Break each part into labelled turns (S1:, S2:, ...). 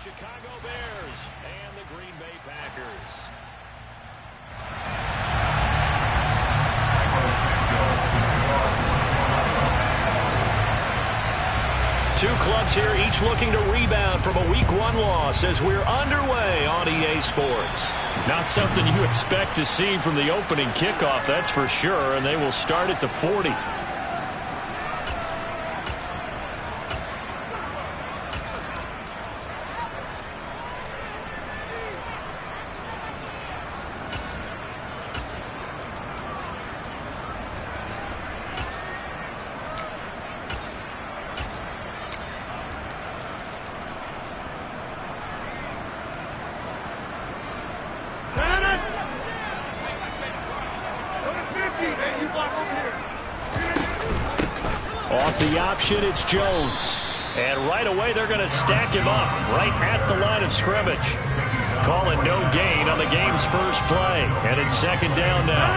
S1: Chicago Bears and the Green Bay Packers. Two clubs here, each looking to rebound from a Week 1 loss as we're underway on EA Sports. Not something you expect to see from the opening kickoff, that's for sure, and they will start at the 40. Off the option, it's Jones. And right away, they're going to stack him up right at the line of scrimmage. Calling no gain on the game's first play. And it's second down now.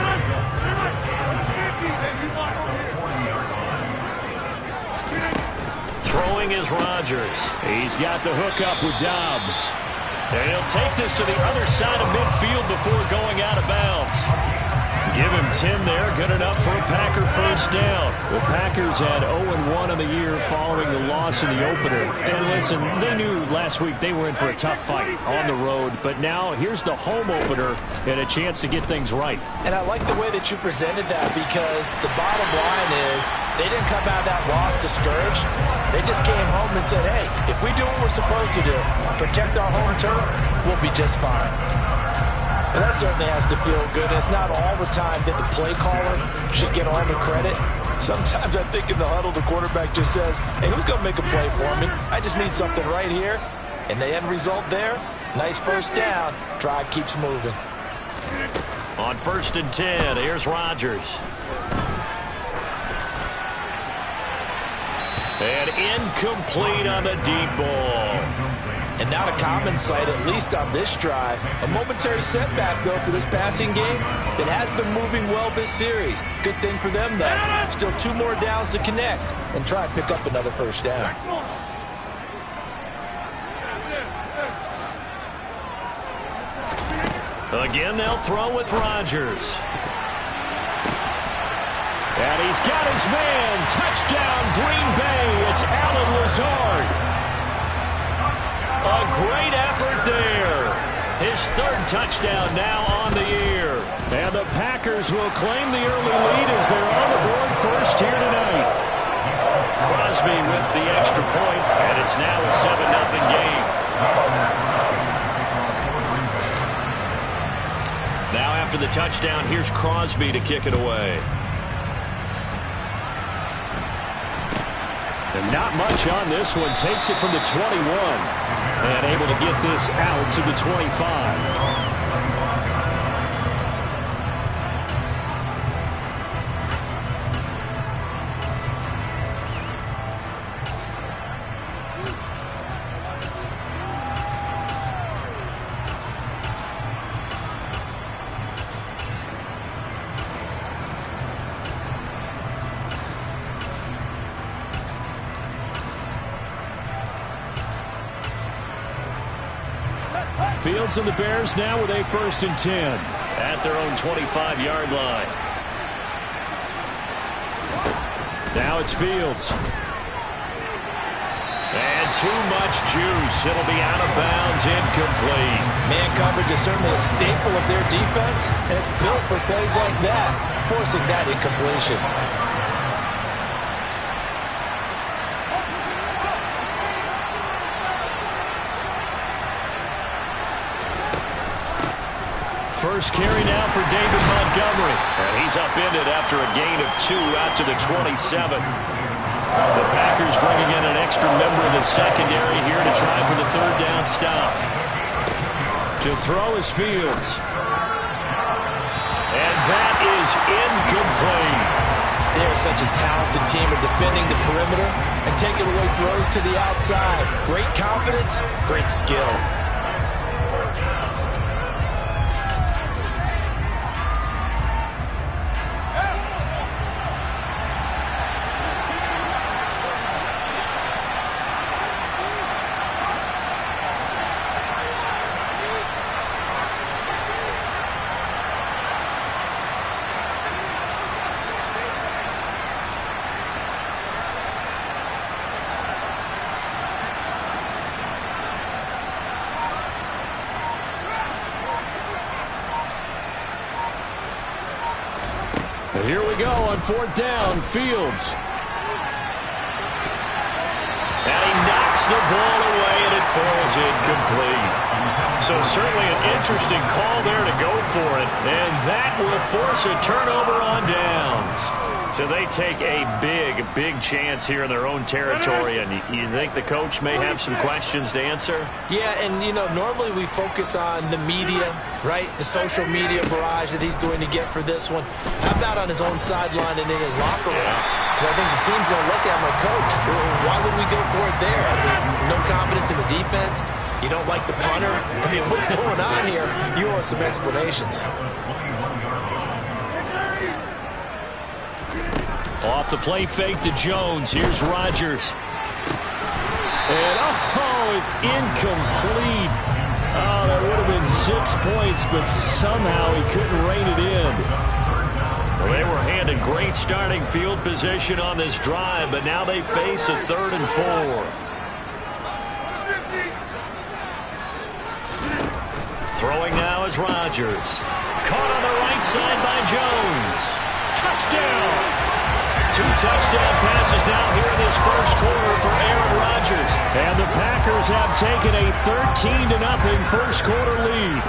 S1: Throwing is Rodgers. He's got the hook up with Dobbs. And he'll take this to the other side of midfield before going out of bounds. Give him 10 there, good enough for a Packer first down. The Packers had 0-1 on the year following the loss in the opener. And listen, they knew last week they were in for a tough fight on the road, but now here's the home opener and a chance to get things right.
S2: And I like the way that you presented that, because the bottom line is they didn't come out of that loss discouraged. They just came home and said, hey, if we do what we're supposed to do, protect our home turf, we'll be just fine. And that certainly has to feel good. It's not all the time that the play caller should get all the credit. Sometimes I think in the huddle, the quarterback just says, hey, who's going to make a play for me? I just need something right here. And the end result there, nice first down. Drive keeps moving.
S1: On 1st and 10, here's Rodgers. And incomplete on the deep ball.
S2: And not a common sight, at least on this drive. A momentary setback, though, for this passing game that has been moving well this series. Good thing for them, though. Still 2 more downs to connect and try and pick up another first down.
S1: Again, they'll throw with Rodgers. And he's got his man. Touchdown, Green Bay. It's Allen Lazard. A great effort there. His 3rd touchdown now on the year. And the Packers will claim the early lead as they're on the board first here tonight. Crosby with the extra point, and it's now a 7-0 game. Now after the touchdown, here's Crosby to kick it away. And not much on this one. Takes it from the 21. And able to get this out to the 25. Fields and the Bears now with a 1st and 10 at their own 25-yard line. Now it's Fields. And too much juice. It'll be out of bounds, incomplete.
S2: Man coverage is certainly a staple of their defense, and it's built for plays like that, forcing that incompletion.
S1: First carry now for David Montgomery. And he's upended after a gain of 2 out to the 27. The Packers bringing in an extra member of the secondary here to try for the 3rd down stop. To throw is Fields. And that is incomplete.
S2: They're such a talented team at defending the perimeter and taking away throws to the outside. Great confidence, great skill.
S1: Here we go on 4th down. Fields. And he knocks the ball away, and it falls incomplete. So certainly an interesting call there to go for it. And that will force a turnover on downs. So they take a big chance here in their own territory. And you think the coach may have some questions to answer?
S2: Yeah, and, you know, normally we focus on the media, right? The social media barrage that he's going to get for this one. How about on his own sideline and in his locker room? Because I think the team's going to look at him like, Coach, why would we go for it there? I mean, no confidence in the defense. You don't like the punter. I mean, what's going on here? You owe us some explanations.
S1: Off the play fake to Jones. Here's Rodgers. And, it's incomplete. Oh, that would have been 6 points, but somehow he couldn't rein it in. Well, they were handed great starting field position on this drive, but now they face a 3rd and 4. Throwing now is Rodgers. Caught on the right side by Jones. Touchdown! 2 touchdown passes now here in this first quarter for Aaron Rodgers. And the Packers have taken a 13-0 first quarter lead.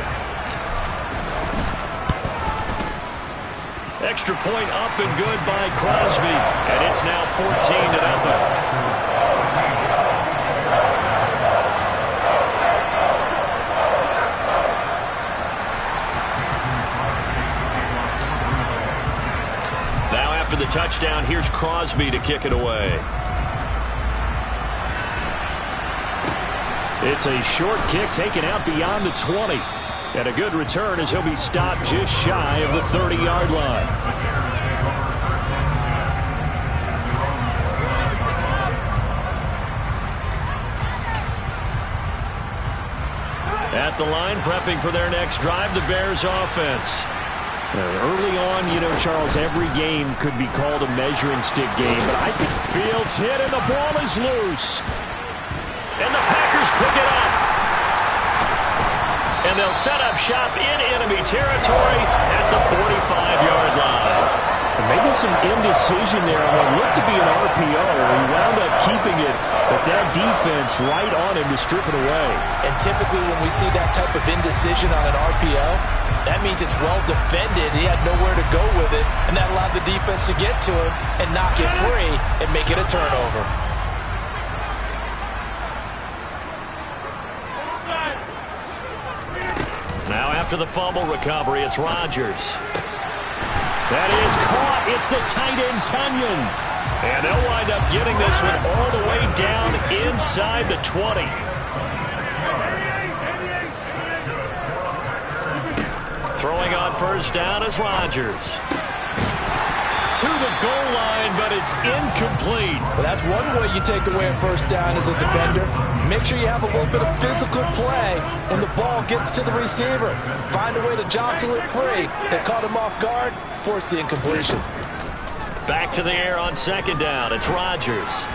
S1: Extra point up and good by Crosby. And it's now 14-0. After the touchdown, here's Crosby to kick it away. It's a short kick taken out beyond the 20. And a good return as he'll be stopped just shy of the 30-yard line. At the line, prepping for their next drive, the Bears offense. Early on, you know, Charles, every game could be called a measuring stick game, but I think Fields hit and the ball is loose. And the Packers pick it up. And they'll set up shop in enemy territory at the 45-yard line. And maybe some indecision there on what looked to be an RPO. He wound up keeping it, but that defense right on him to strip it away.
S2: And typically when we see that type of indecision on an RPO, that means it's well defended. He had nowhere to go with it, and that allowed the defense to get to him and knock it free and make it a turnover.
S1: Now after the fumble recovery, it's Rodgers. That is caught. It's the tight end, Tunyon. And they'll wind up getting this one all the way down inside the 20. Throwing on first down is Rodgers. To the goal line, but it's incomplete.
S2: Well, that's one way you take away a first down as a defender. Make sure you have a little bit of physical play and the ball gets to the receiver. Find a way to jostle it free. They caught him off guard, force the incompletion.
S1: Back to the air on second down. It's Rodgers.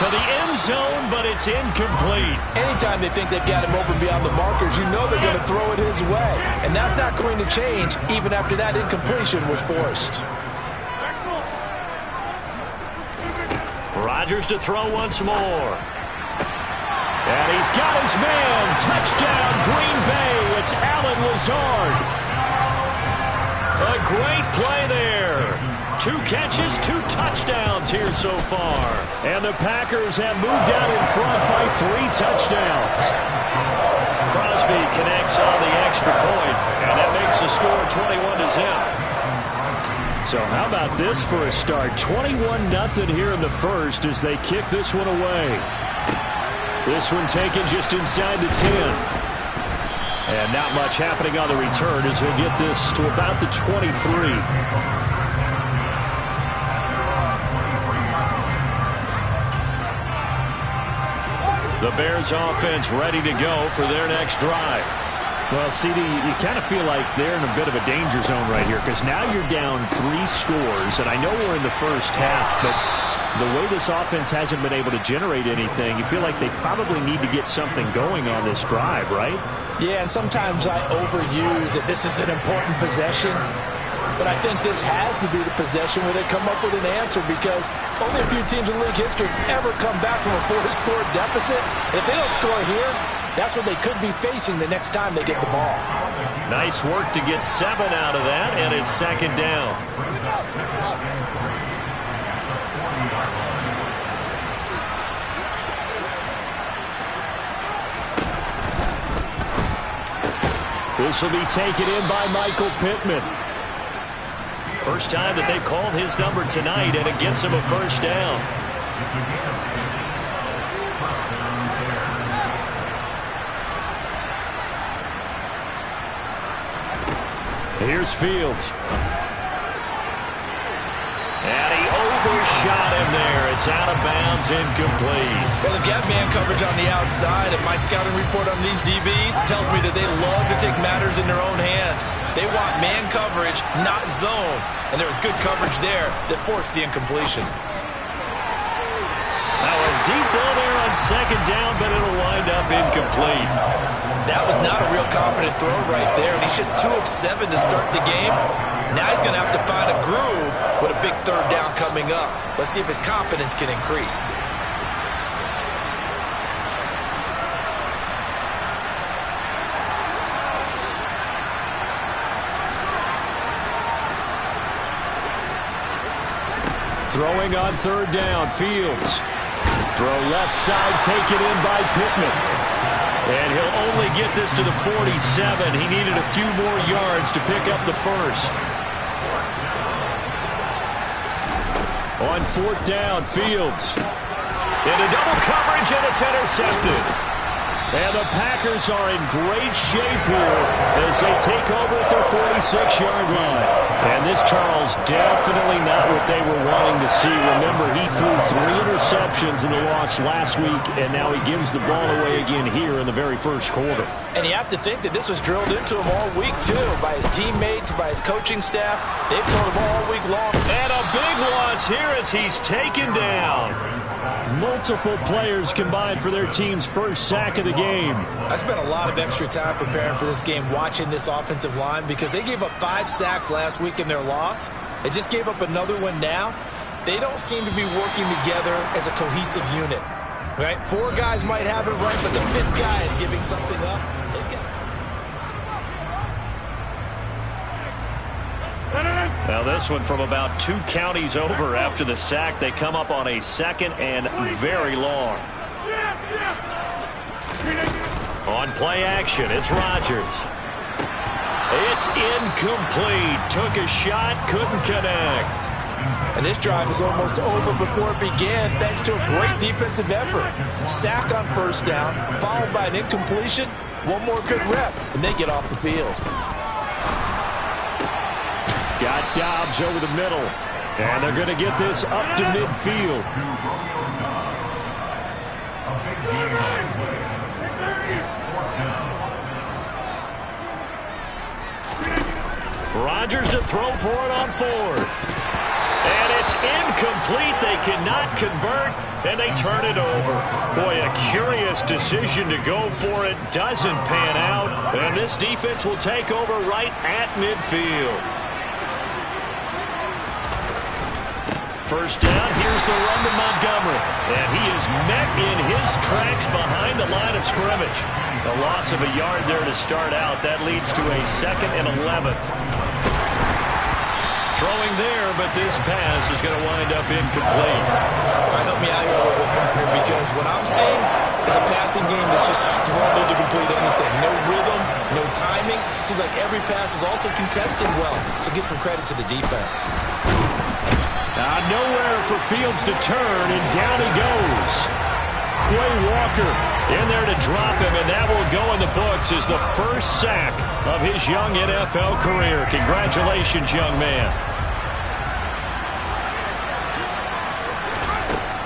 S1: To the end zone, but it's incomplete.
S2: Anytime they think they've got him open beyond the markers, you know they're going to throw it his way. And that's not going to change even after that incompletion was forced.
S1: Rodgers to throw once more. And he's got his man. Touchdown, Green Bay. It's Allen Lazard. A great play there. 2 catches, 2 touchdowns here so far. And the Packers have moved out in front by 3 touchdowns. Crosby connects on the extra point, and that makes the score 21-0. So how about this for a start? 21-0 here in the first as they kick this one away. This one taken just inside the 10. And not much happening on the return as he'll get this to about the 23. The Bears offense ready to go for their next drive. Well, CD, you kind of feel like they're in a bit of a danger zone right here because now you're down 3 scores, and I know we're in the first half, but the way this offense hasn't been able to generate anything, you feel like they probably need to get something going on this drive, right?
S2: Yeah, and sometimes I overuse it. This is an important possession. But I think this has to be the possession where they come up with an answer, because only a few teams in league history have ever come back from a 4-score deficit. And if they don't score here, that's what they could be facing the next time they get the ball.
S1: Nice work to get 7 out of that, and it's second down. This will be taken in by Michael Pittman. First time that they called his number tonight, and it gets him a first down. Here's Fields. And he overshot him there. It's out of bounds, incomplete.
S2: Well, if you have man coverage on the outside, and my scouting report on these DBs tells me that they love to take matters in their own hands. They want man coverage, not zone. And there was good coverage there that forced the incompletion.
S1: Now a deep ball there on second down, but it'll wind up incomplete.
S2: That was not a real confident throw right there, and he's just 2 of 7 to start the game. Now he's going to have to find a groove with a big third down coming up. Let's see if his confidence can increase.
S1: Throwing on third down, Fields. Throw left side, taken in by Pittman. And he'll only get this to the 47. He needed a few more yards to pick up the first. On fourth down, Fields. Into double coverage, and it's intercepted. And the Packers are in great shape here as they take over at their 46-yard line. And this, Charles, definitely not what they were wanting to see. Remember, he threw 3 interceptions in the loss last week, and now he gives the ball away again here in the very first quarter.
S2: And you have to think that this was drilled into him all week, too, by his teammates, by his coaching staff. They've told him all week long.
S1: And a big loss here as he's taken down. Multiple players combined for their team's first sack of the game.
S2: I spent a lot of extra time preparing for this game, watching this offensive line, because they gave up 5 sacks last week in their loss. They just gave up another one now. They don't seem to be working together as a cohesive unit. Right? 4 guys might have it right, but the 5th guy is giving something up.
S1: Now this one from about 2 counties over after the sack. They come up on a second and very long. On play action, it's Rodgers. It's incomplete. Took a shot, couldn't connect.
S2: And this drive is almost over before it began, thanks to a great defensive effort. Sack on first down, followed by an incompletion. One more good rep, and they get off the field.
S1: Got Dobbs over the middle. And they're going to get this up to midfield. Rodgers to throw for it on 4th. And it's incomplete. They cannot convert, and they turn it over. Boy, a curious decision to go for it. Doesn't pan out, and this defense will take over right at midfield. First down, here's the run to Montgomery. And he is met in his tracks behind the line of scrimmage. A loss of a yard there to start out. That leads to a 2nd and 11. Throwing there, but this pass is going to wind up incomplete.
S2: Help me out here a little bit, partner, because what I'm seeing is a passing game that's just struggled to complete anything. No rhythm, no timing. Seems like every pass is also contested well, so give some credit to the defense.
S1: Nowhere for Fields to turn, and down he goes. Quay Walker in there to drop him, and that will go in the books as the first sack of his young NFL career. Congratulations, young man.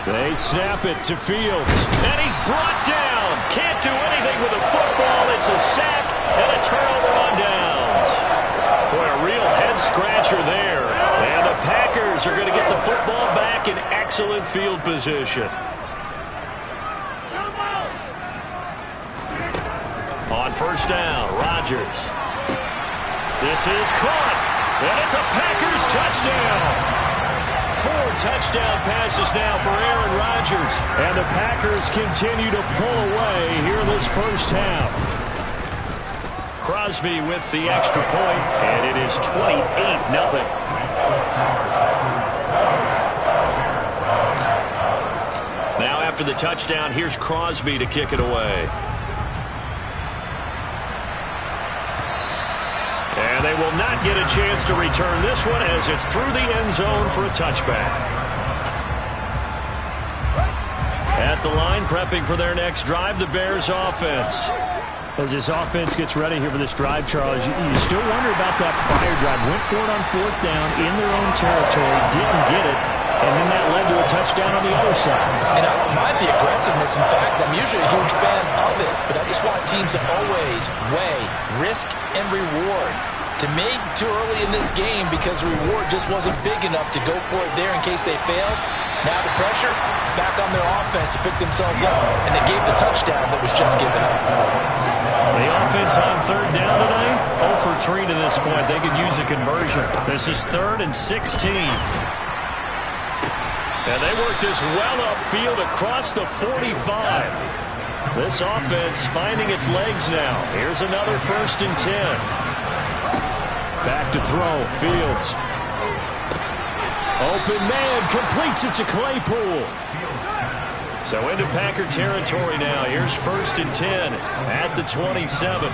S1: They snap it to Fields, and he's brought down. Can't do anything with the football. It's a sack and a turnover on downs. Boy, a real head-scratcher there. And the Packers are going to get the football back in excellent field position. On first down, Rodgers. This is caught. And it's a Packers touchdown. 4 touchdown passes now for Aaron Rodgers. And the Packers continue to pull away here in this first half. Crosby with the extra point, and it is 28-0. Now after the touchdown, here's Crosby to kick it away. And they will not get a chance to return this one as it's through the end zone for a touchback. At the line, prepping for their next drive, the Bears offense. As this offense gets ready here for this drive, Charles, you still wonder about that prior drive. Went for it on 4th down in their own territory, didn't get it, and then that led to a touchdown on the other side.
S2: And I don't mind the aggressiveness. In fact, I'm usually a huge fan of it, but I just want teams to always weigh risk and reward. To me, too early in this game because the reward just wasn't big enough to go for it there in case they failed. Now the pressure back on their offense to pick themselves up, and they gave the touchdown that was just given up.
S1: The offense on 3rd down tonight, 0 for 3 to this point. They could use a conversion. This is 3rd and 16. And they work this well upfield across the 45. This offense finding its legs now. Here's another 1st and 10. Back to throw, Fields. Open man, completes it to Claypool. So into Packer territory now. Here's 1st and 10 at the 27.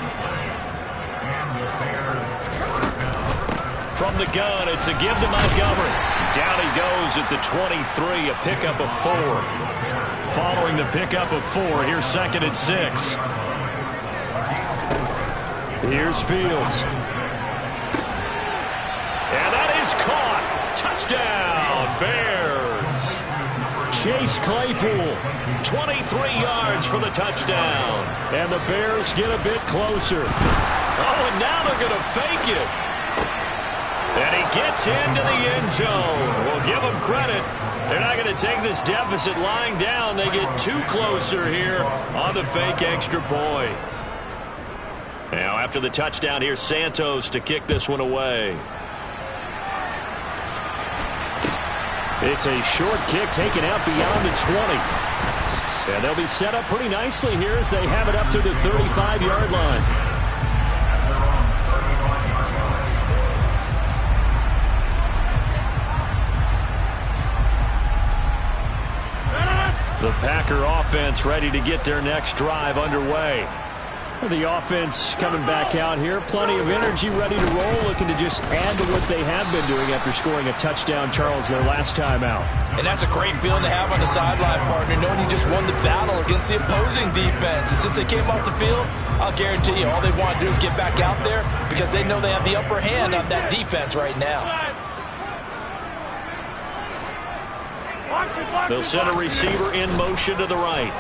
S1: From the gun, it's a give to Montgomery. Down he goes at the 23, a pickup of 4. Following the pickup of 4, here's 2nd and 6. Here's Fields. And that is caught. Touchdown, Bears. Chase Claypool, 23 yards for the touchdown. And the Bears get a bit closer. Oh, and now they're going to fake it. And he gets into the end zone. We'll give them credit. They're not going to take this deficit lying down. They get too closer here on the fake extra point. Now after the touchdown, here's Santos to kick this one away. It's a short kick taken out beyond the 20. And they'll be set up pretty nicely here as they have it up to the 35-yard line. The Packer offense ready to get their next drive underway. The offense coming back out here. Plenty of energy, ready to roll, looking to just add to what they have been doing after scoring a touchdown, Charles, their last time out.
S2: And that's a great feeling to have on the sideline, partner, knowing you just won the battle against the opposing defense. And since they came off the field, I'll guarantee you all they want to do is get back out there because they know they have the upper hand on that defense right now.
S1: They'll send a receiver in motion to the right.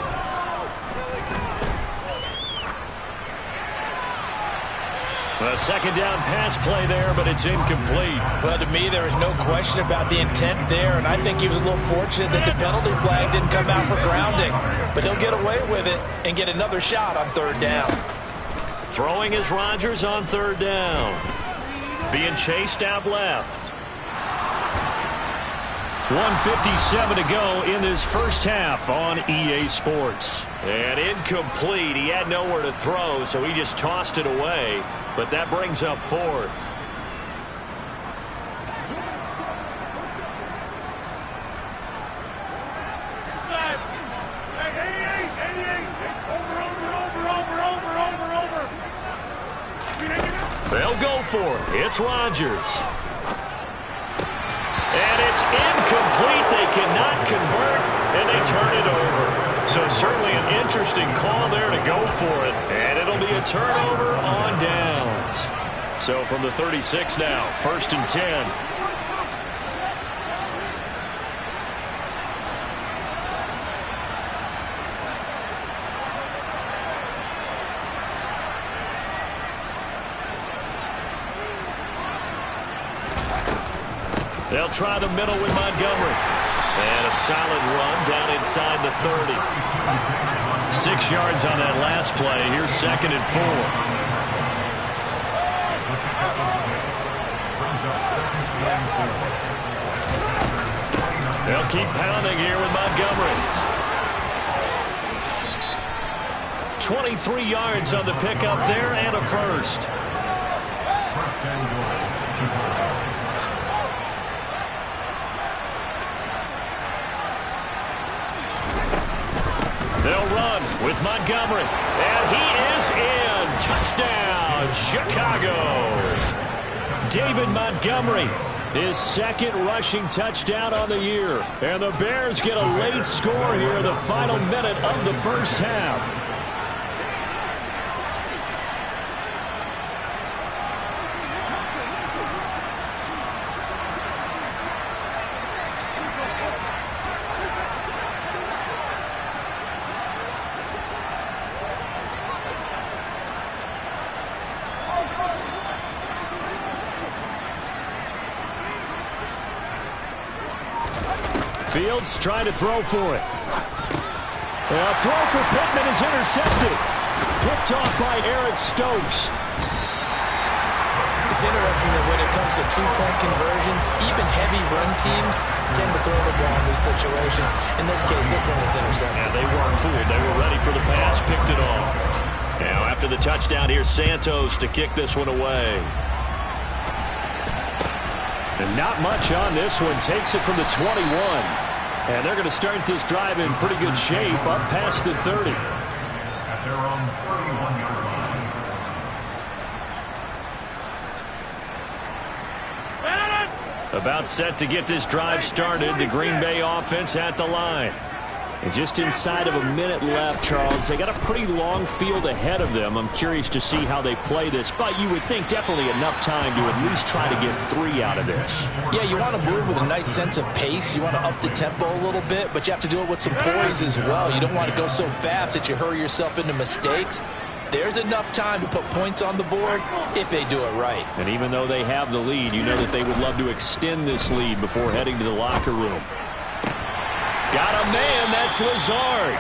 S1: A 2nd down pass play there, but it's incomplete.
S2: Well, to me, there is no question about the intent there, and I think he was a little fortunate that the penalty flag didn't come out for grounding. But he'll get away with it and get another shot on 3rd down.
S1: Throwing is Rodgers on 3rd down. Being chased out left. 1:57 to go in this first half on EA Sports. And incomplete. He had nowhere to throw, so he just tossed it away. But that brings up 4th. They'll go for it. It's Rodgers. And it's incomplete. They cannot convert, and they turn it over. So certainly an interesting call there to go for it. And it'll be a turnover on downs. So from the 36 now, 1st and 10. They'll try the middle with Montgomery. And a solid run down inside the 30. 6 yards on that last play. Here's 2nd and 4. They'll keep pounding here with Montgomery. 23 yards on the pickup there and a first. They'll run with Montgomery. And he is in. Touchdown, Chicago. David Montgomery, his second rushing touchdown on the year. And the Bears get a late score here in the final minute of the first half. Fields trying to throw for it. A throw for Pittman is intercepted. Picked off by Eric Stokes.
S2: It's interesting that when it comes to two-point conversions, even heavy run teams tend to throw the ball in these situations. In this case, this one was intercepted.
S1: Yeah, they weren't fooled. They were ready for the pass, picked it off. Now after the touchdown, here's Santos to kick this one away. And not much on this one. Takes it from the 21. And they're going to start this drive in pretty good shape up past the 30.
S3: At their own 31-yard line.
S1: About set to get this drive started. The Green Bay offense at the line. And just inside of a minute left, Charles, they got a pretty long field ahead of them. I'm curious to see how they play this, but you would think definitely enough time to at least try to get 3 out of this.
S2: Yeah, you want to move with a nice sense of pace. You want to up the tempo a little bit, but you have to do it with some poise as well. You don't want to go so fast that you hurry yourself into mistakes. There's enough time to put points on the board if they do it right.
S1: And even though they have the lead, you know that they would love to extend this lead before heading to the locker room. Got a man, that's Lazard.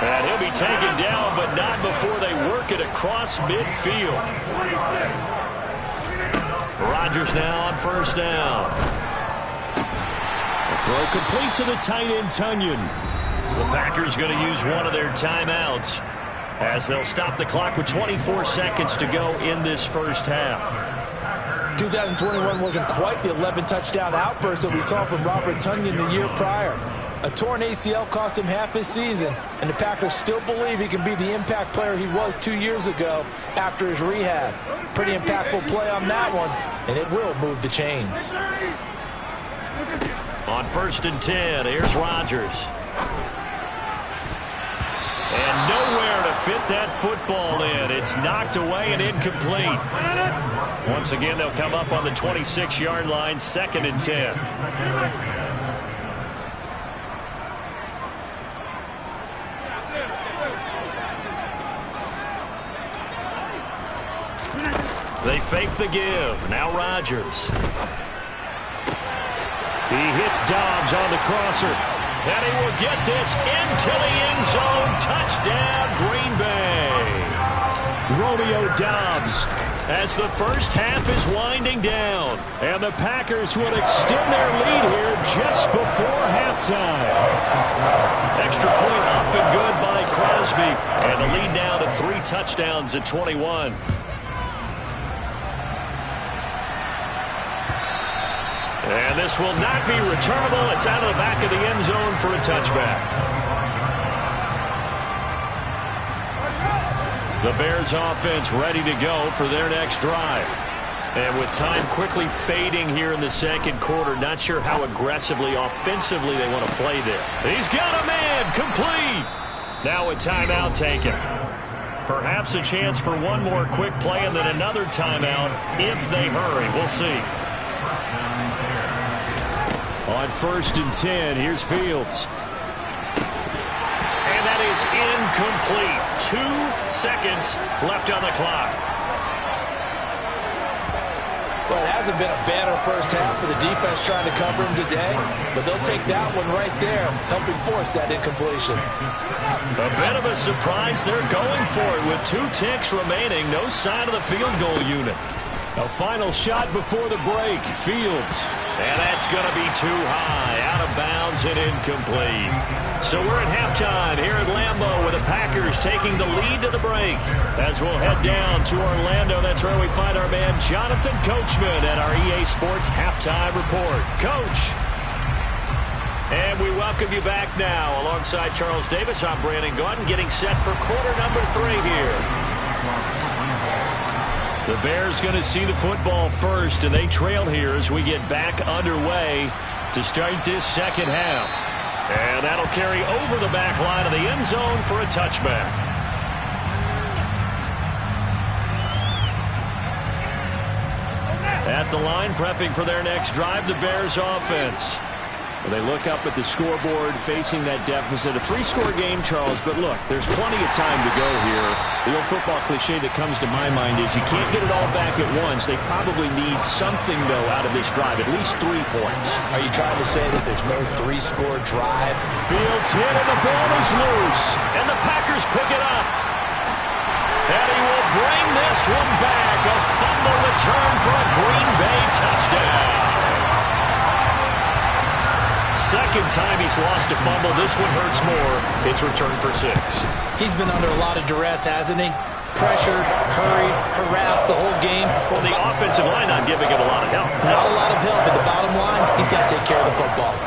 S1: And he'll be taken down, but not before they work it across midfield. Rodgers now on first down. The throw complete to the tight end, Tunyon. The Packers going to use one of their timeouts as they'll stop the clock with 24 seconds to go in this first half.
S2: 2021 wasn't quite the 11-touchdown outburst that we saw from Robert Tunyon the year prior. A torn ACL cost him half his season, and the Packers still believe he can be the impact player he was 2 years ago after his rehab. Pretty impactful play on that one, and it will move the chains.
S1: On 1st and 10, here's Rodgers. And nowhere to fit that football in. It's knocked away and incomplete. Once again, they'll come up on the 26-yard line, 2nd and 10. They fake the give. Now Rodgers. He hits Dobbs on the crosser. And he will get this into the end zone. Touchdown, Green Bay. Romeo Dobbs as the first half is winding down. And the Packers will extend their lead here just before halftime. Extra point up and good by Crosby. And the lead now to 3 touchdowns at 21. And this will not be returnable. It's out of the back of the end zone for a touchback. The Bears offense ready to go for their next drive. And with time quickly fading here in the second quarter, not sure how aggressively, offensively they want to play there. He's got a man, complete. Now a timeout taken. Perhaps a chance for one more quick play and then another timeout if they hurry. We'll see. On 1st and 10, here's Fields. And that is incomplete. 2 seconds left on the clock.
S2: Well, it hasn't been a banner first half for the defense trying to cover him today, but they'll take that one right there, helping force that incompletion.
S1: A bit of a surprise. They're going for it with 2 ticks remaining. No sign of the field goal unit. A final shot before the break. Fields. And that's going to be too high. Out of bounds and incomplete. So we're at halftime here at Lambeau with the Packers taking the lead to the break. As we'll head down to Orlando, that's where we find our man Jonathan Coachman at our EA Sports Halftime Report. Coach. And we welcome you back now. Alongside Charles Davis, I'm Brandon Gaudin, getting set for quarter number 3 here. The Bears going to see the football first, and they trail here as we get back underway to start this second half. And that'll carry over the back line of the end zone for a touchback. At the line, prepping for their next drive, the Bears offense. Well, they look up at the scoreboard facing that deficit. A 3-score game, Charles, but look, there's plenty of time to go here. The old football cliche that comes to my mind is you can't get it all back at once. They probably need something, though, out of this drive, at least 3 points.
S2: Are you trying to say that there's no 3-score drive?
S1: Fields hit and the ball is loose, and the Packers pick it up. And he will bring this one back. A fumble return for a Green Bay touchdown. Second time he's lost a fumble. This one hurts more. It's returned for 6.
S2: He's been under a lot of duress, hasn't he? Pressured, hurried, harassed the whole game.
S1: Well, the offensive line not giving him a lot of help.
S2: Not a lot of help, but the bottom line, he's got to take care of the football.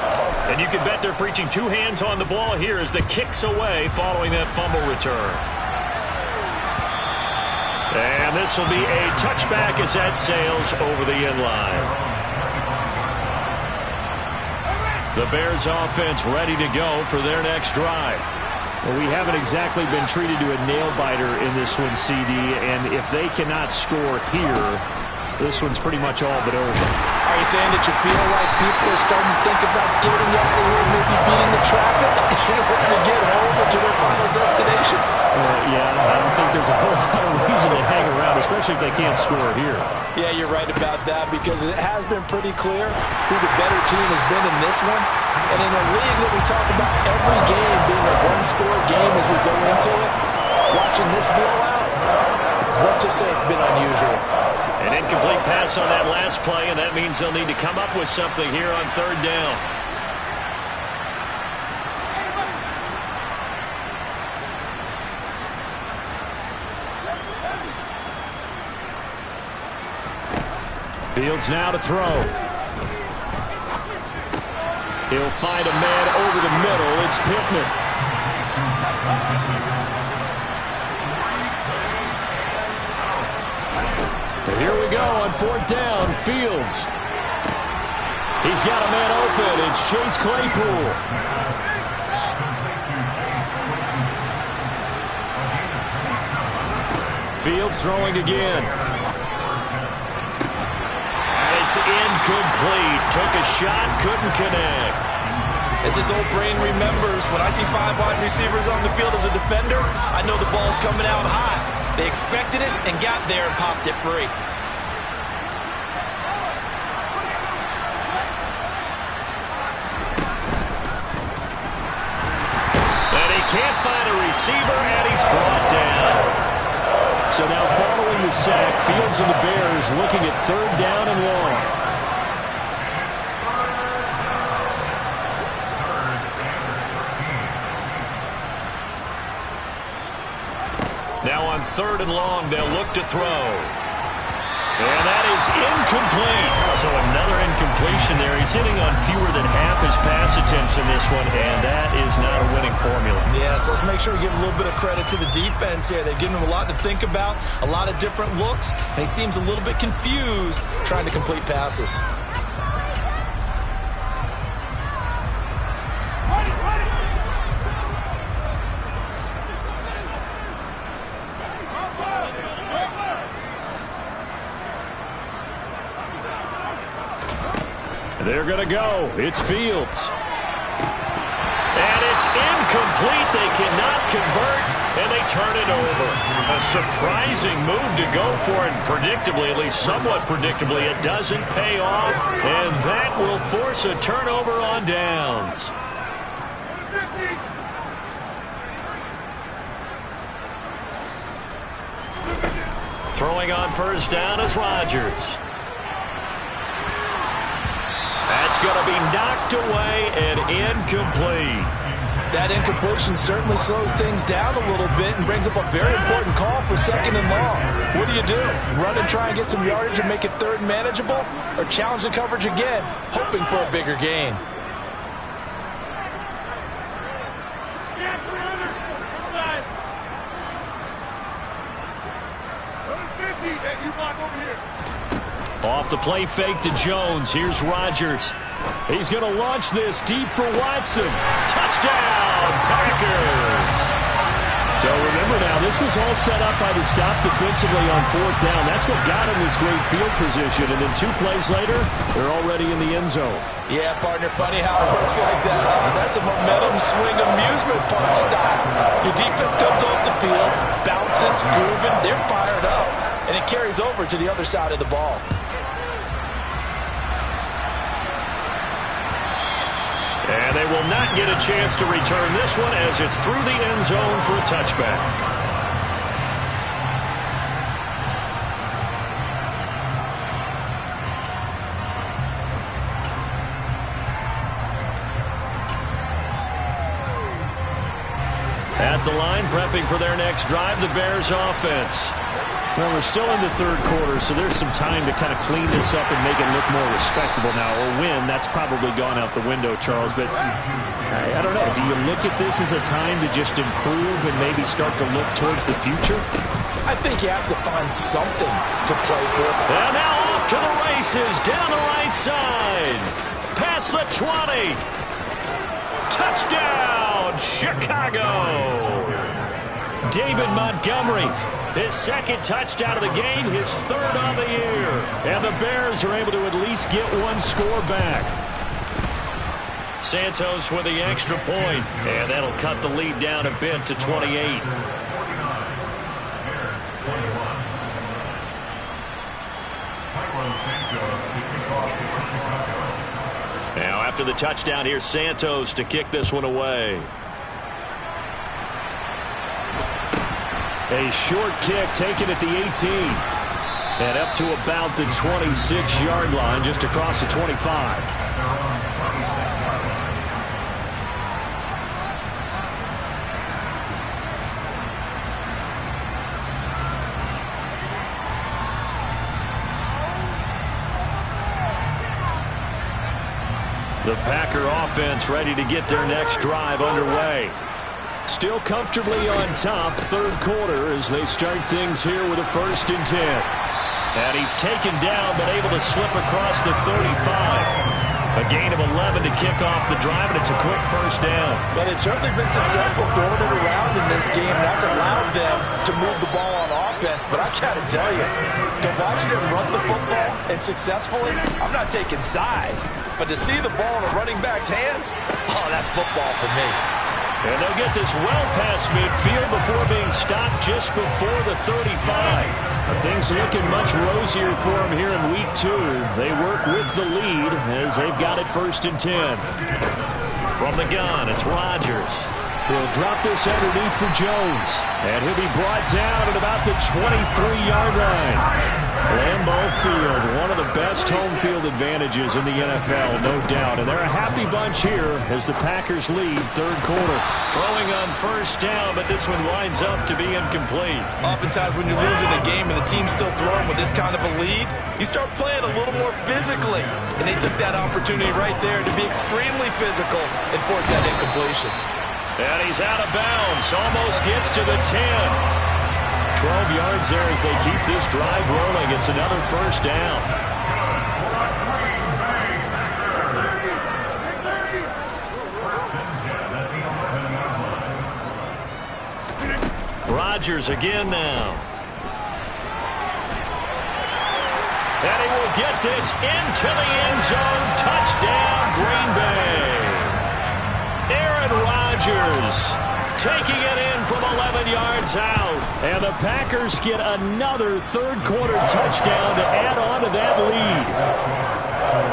S1: And you can bet they're preaching 2 hands on the ball here as the kick's away following that fumble return. And this will be a touchback as that sails over the end line. The Bears offense ready to go for their next drive. Well, we haven't exactly been treated to a nail-biter in this one, CD, and if they cannot score here, this one's pretty much all but over.
S2: Are you saying that you feel like people are starting to think about getting out of here, maybe beating the traffic in order to get home or to their final destination?
S1: Yeah, I don't think there's a whole lot of reason to hang around, especially if they can't score here.
S2: Yeah, you're right about that because it has been pretty clear who the better team has been in this one. And in a league that we talk about every game being a 1-score game as we go into it, watching this blowout, let's just say it's been unusual.
S1: An incomplete pass on that last play, and that means they'll need to come up with something here on 3rd down. Fields now to throw. He'll find a man over the middle. It's Pittman. Here we go on 4th down. Fields. He's got a man open. It's Chase Claypool. Fields throwing again. And it's incomplete. Took a shot, couldn't connect.
S2: As his old brain remembers, when I see 5 wide receivers on the field as a defender, I know the ball's coming out high. They expected it and got there and popped it free.
S1: And he can't find a receiver, and he's brought down. So now following the sack, Fields and the Bears looking at 3rd down and long. Now on 3rd and long, they'll look to throw. And that is incomplete. So another incompletion there. He's hitting on fewer than half his pass attempts in this one, and that is not a winning formula.
S2: Yes, let's make sure we give a little bit of credit to the defense here. They've given him a lot to think about, a lot of different looks, and he seems a little bit confused trying to complete passes.
S1: They're going to go. It's Fields. And it's incomplete. They cannot convert, and they turn it over. A surprising move to go for it. Predictably, at least somewhat predictably, it doesn't pay off, and that will force a turnover on downs. Throwing on first down is Rodgers. That's going to be knocked away and incomplete.
S2: That incompletion certainly slows things down a little bit and brings up a very important call for second and long. What do? Run and try and get some yardage and make it third and manageable? Or challenge the coverage again, hoping for a bigger gain?
S1: Off the play fake to Jones. Here's Rodgers. He's going to launch this deep for Watson. Touchdown, Packers! So remember now, this was all set up by the stop defensively on fourth down. That's what got him this great field position. And then 2 plays later, they're already in the end zone.
S2: Yeah, partner, funny how it works like that. That's a momentum swing amusement park style. Your defense comes off the field, bouncing, grooving, they're fired up. And it carries over to the other side of the ball.
S1: And they will not get a chance to return this one as it's through the end zone for a touchback. At the line, prepping for their next drive, the Bears offense. Well, we're still in the third quarter, so there's some time to kind of clean this up and make it look more respectable now. Or win, that's probably gone out the window, Charles. But I don't know. Do you look at this as a time to just improve and maybe start to look towards the future?
S2: I think you have to find something to play for.
S1: And now off to the races down the right side. Past the 20. Touchdown, Chicago. David Montgomery. His second touchdown of the game, his third on the year. And the Bears are able to at least get one score back. Santos with the extra point. And that'll cut the lead down a bit to 28. Now after the touchdown, here's Santos to kick this one away. A short kick taken at the 18. And up to about the 26-yard line, just across the 25. The Packer offense ready to get their next drive underway. Still comfortably on top, third quarter, as they start things here with a 1st and 10. And he's taken down, but able to slip across the 35. A gain of 11 to kick off the drive, and it's a quick first down.
S2: But it's certainly been successful throwing it around in this game. That's allowed them to move the ball on offense. But I got to tell you, to watch them run the football and successfully, I'm not taking sides. But to see the ball in a running back's hands, oh, that's football for me.
S1: And they'll get this well past midfield before being stopped just before the 35. Things looking much rosier for them here in week 2. They work with the lead as they've got it 1st and 10. From the gun, it's Rodgers. He'll drop this underneath for Jones. And he'll be brought down at about the 23-yard line. Lambeau Field, one of the best home field advantages in the NFL, no doubt. And they're a happy bunch here as the Packers lead third quarter. Throwing on first down, but this one winds up to be incomplete.
S2: Oftentimes when you're losing a game and the team's still throwing with this kind of a lead, you start playing a little more physically. And they took that opportunity right there to be extremely physical and force that incompletion.
S1: And he's out of bounds, almost gets to the 10. 12 yards there as they keep this drive rolling. It's another first down. Rodgers again now. And he will get this into the end zone. Touchdown, Green Bay. Aaron Rodgers taking it in from 11 yards out. And the Packers get another third-quarter touchdown to add on to that lead.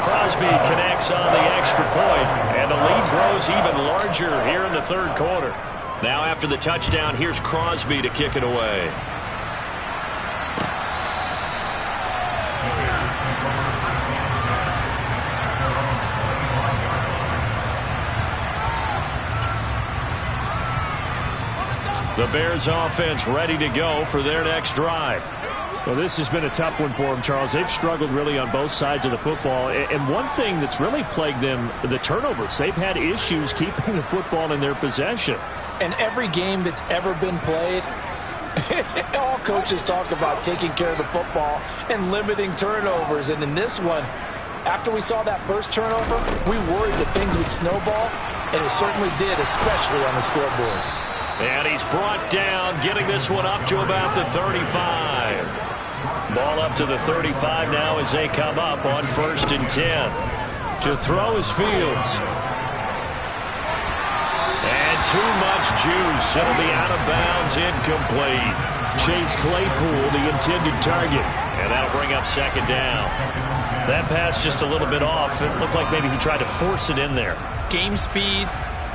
S1: Crosby connects on the extra point, and the lead grows even larger here in the third quarter. Now after the touchdown, here's Crosby to kick it away. The Bears offense ready to go for their next drive.
S4: Well, this has been a tough one for them, Charles. They've struggled really on both sides of the football. And one thing that's really plagued them, the turnovers. They've had issues keeping the football in their possession.
S2: And every game that's ever been played, all coaches talk about taking care of the football and limiting turnovers. And in this one, after we saw that first turnover, we worried that things would snowball, and it certainly did, especially on the scoreboard.
S1: And he's brought down, getting this one up to about the 35. Ball up to the 35 now as they come up on 1st and 10. To throw is Fields. And too much juice. It'll be out of bounds, incomplete. Chase Claypool, the intended target. And that'll bring up 2nd down. That pass just a little bit off. It looked like maybe he tried to force it in there.
S2: Game speed,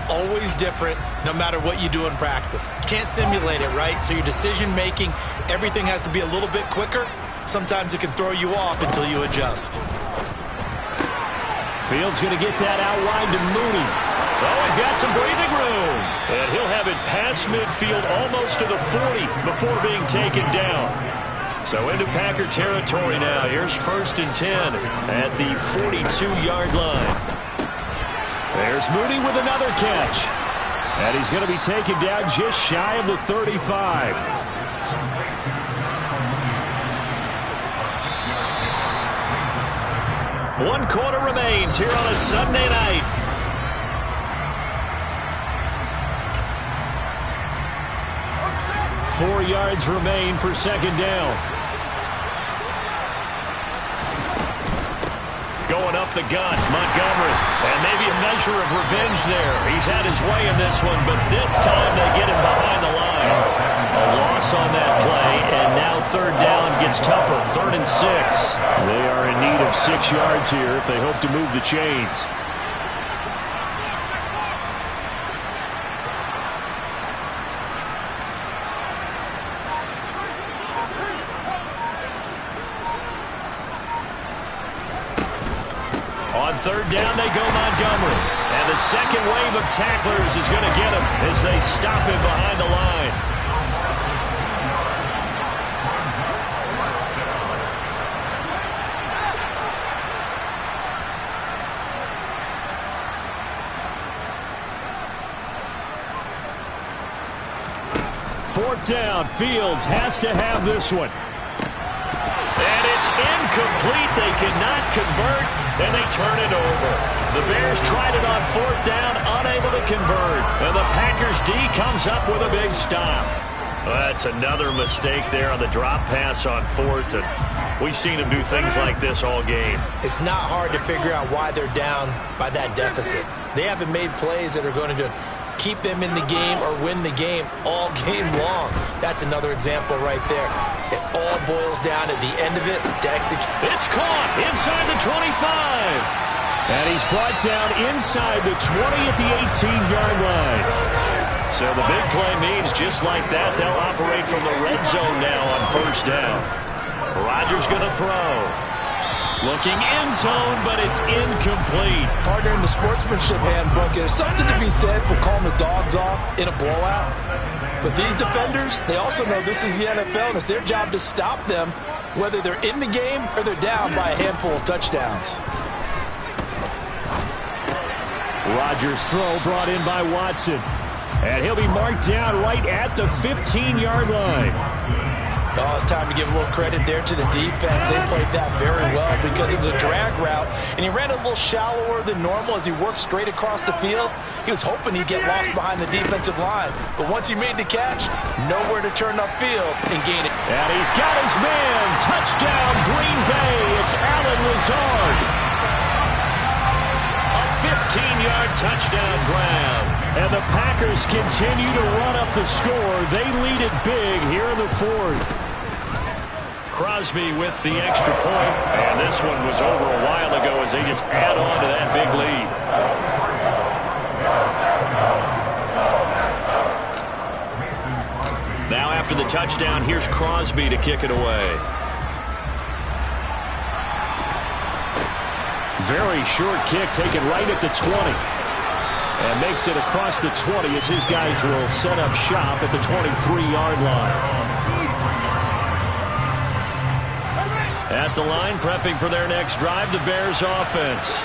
S2: always different, no matter what you do in practice. You can't simulate it, right? So your decision-making, everything has to be a little bit quicker. Sometimes it can throw you off until you adjust.
S1: Fields going to get that out wide to Mooney. Oh, he's got some breathing room. And he'll have it past midfield almost to the 40 before being taken down. So into Packer territory now. Here's 1st and 10 at the 42-yard line. There's Mooney with another catch. And he's going to be taken down just shy of the 35. One quarter remains here on a Sunday night. Four yards remain for 2nd down. Going up the gut, Montgomery. And maybe a measure of revenge there. He's had his way in this one, but this time they get him behind the line. A loss on that play, and now 3rd down gets tougher. 3rd and 6. They are in need of 6 yards here if they hope to move the chains. On 3rd down, they go Montgomery. And the second wave of tacklers is going to get him as they stop him behind the line. Fourth down, Fields has to have this one. And it's incomplete. They cannot convert, and they turn it over. The Bears tried it on 4th down, unable to convert. And the Packers D comes up with a big stop. Well, that's another mistake there on the drop pass on 4th, and we've seen them do things like this all game.
S2: It's not hard to figure out why they're down by that deficit. They haven't made plays that are going to keep them in the game or win the game all game long. That's another example right there. It all boils down at the end of it to execute.
S1: It's caught inside the 25. And he's brought down inside the 20 at the 18-yard line. So the big play means just like that, they'll operate from the red zone now on 1st down. Rodgers going to throw. Looking end zone, but it's incomplete.
S2: Partner, in the sportsmanship handbook, there's something to be said for calling the dogs off in a blowout. But these defenders, they also know this is the NFL, and it's their job to stop them, whether they're in the game or they're down by a handful of touchdowns.
S4: Rodgers' throw brought in by Watson. And he'll be marked down right at the 15-yard line.
S2: Oh, it's time to give a little credit there to the defense. They played that very well because it was a drag route, and he ran a little shallower than normal as he worked straight across the field. He was hoping he'd get lost behind the defensive line, but once he made the catch, nowhere to turn upfield and gain it.
S4: And he's got his man. Touchdown, Green Bay. It's Allen Lazard.
S1: A 15-yard touchdown grab.
S4: And the Packers continue to run up the score. They lead it big here in the 4th.
S1: Crosby with the extra point, and this one was over a while ago as they just add on to that big lead. Now after the touchdown, here's Crosby to kick it away.
S4: Very short kick taken right at the 20. And makes it across the 20 as his guys will set up shop at the 23-yard line. At the line, prepping for their next drive, the Bears offense.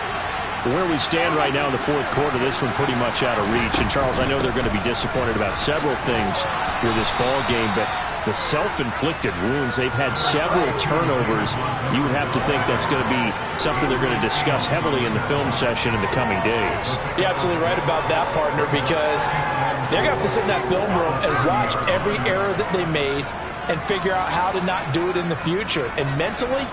S4: Where we stand right now in the fourth quarter, this one pretty much out of reach. And, Charles, I know they're going to be disappointed about several things with this ball game, but the self-inflicted wounds, they've had several turnovers. You would have to think that's going to be something they're going to discuss heavily in the film session in the coming days.
S2: You're absolutely right about that, partner, because they're going to have to sit in that film room and watch every error that they made and figure out how to not do it in the future. And mentally,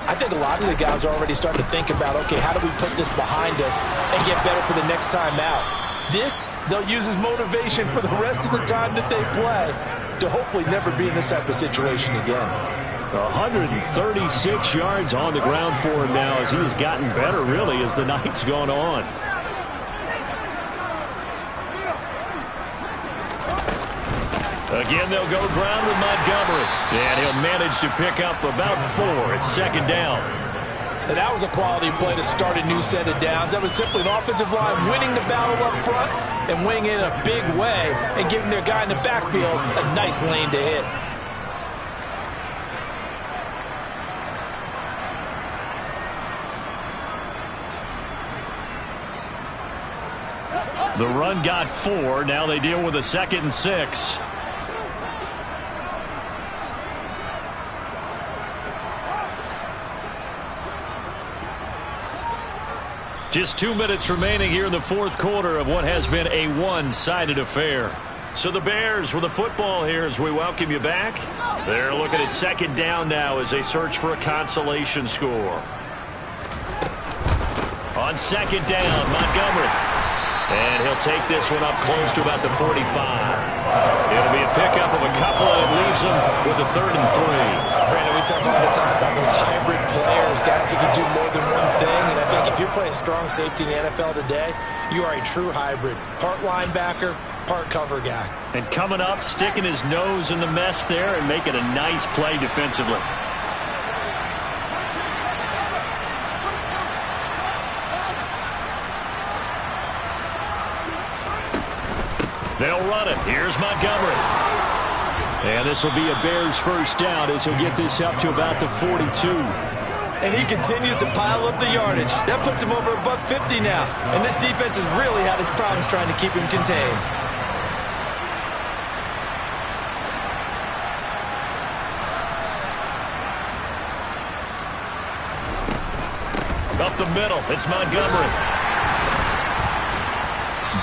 S2: I think a lot of the guys are already starting to think about, okay, how do we put this behind us and get better for the next time out? This, they'll use as motivation for the rest of the time that they play to hopefully never be in this type of situation again.
S4: 136 yards on the ground for him now as he has gotten better, really, as the night's gone on. Again, they'll go ground with Montgomery. And he'll manage to pick up about 4. It's second down.
S2: And that was a quality play to start a new set of downs. That was simply an offensive line winning the battle up front and winning in a big way and giving their guy in the backfield a nice lane to hit.
S1: The run got 4. Now they deal with a 2nd and 6. Just 2 minutes remaining here in the fourth quarter of what has been a one-sided affair. So the Bears with the football here as we welcome you back. They're looking at second down now as they search for a consolation score. On second down, Montgomery. And he'll take this one up close to about the 45. It'll be a pickup of a couple, and it leaves him with a 3rd and 3.
S2: Brandon, we talk all the time about those hybrid players, guys who can do more than one thing. And I think if you're playing strong safety in the NFL today, you are a true hybrid. Part linebacker, part cover guy.
S1: And coming up, sticking his nose in the mess there and making a nice play defensively. They'll run it. Here's Montgomery. And this will be a Bears first down as he'll get this up to about the 42.
S2: And he continues to pile up the yardage. That puts him over $150 now. And this defense has really had its problems trying to keep him contained.
S1: Up the middle, it's Montgomery.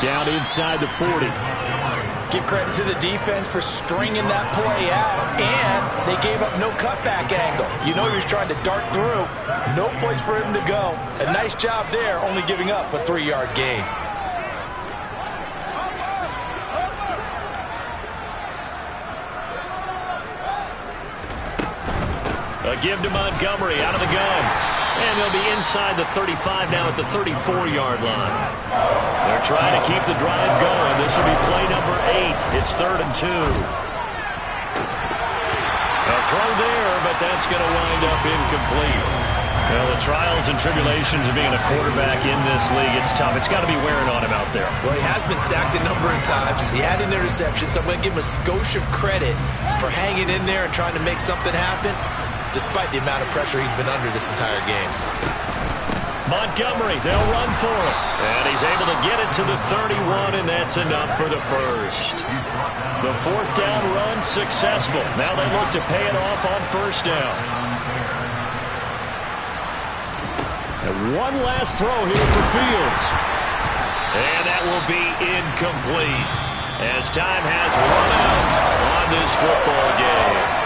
S4: Down inside the 40.
S2: Give credit to the defense for stringing that play out, and they gave up no cutback angle. You know he was trying to dart through. No place for him to go. A nice job there, only giving up a 3-yard gain.
S1: A give to Montgomery out of the gun. And they'll be inside the 35 now at the 34-yard line. They're trying to keep the drive going. This will be play number 8. It's 3rd and 2. A throw there, but that's going to wind up incomplete. Well, the trials and tribulations of being a quarterback in this league, it's tough. It's got to be wearing on him out there.
S2: Well, he has been sacked a number of times. He had an interception, so I'm going to give him a skosh of credit for hanging in there and trying to make something happen, despite the amount of pressure he's been under this entire game.
S1: Montgomery, they'll run for it. And he's able to get it to the 31, and that's enough for the first. The 4th down run successful. Now they look to pay it off on 1st down.
S4: And one last throw here for Fields.
S1: And that will be incomplete as time has run out on this football game.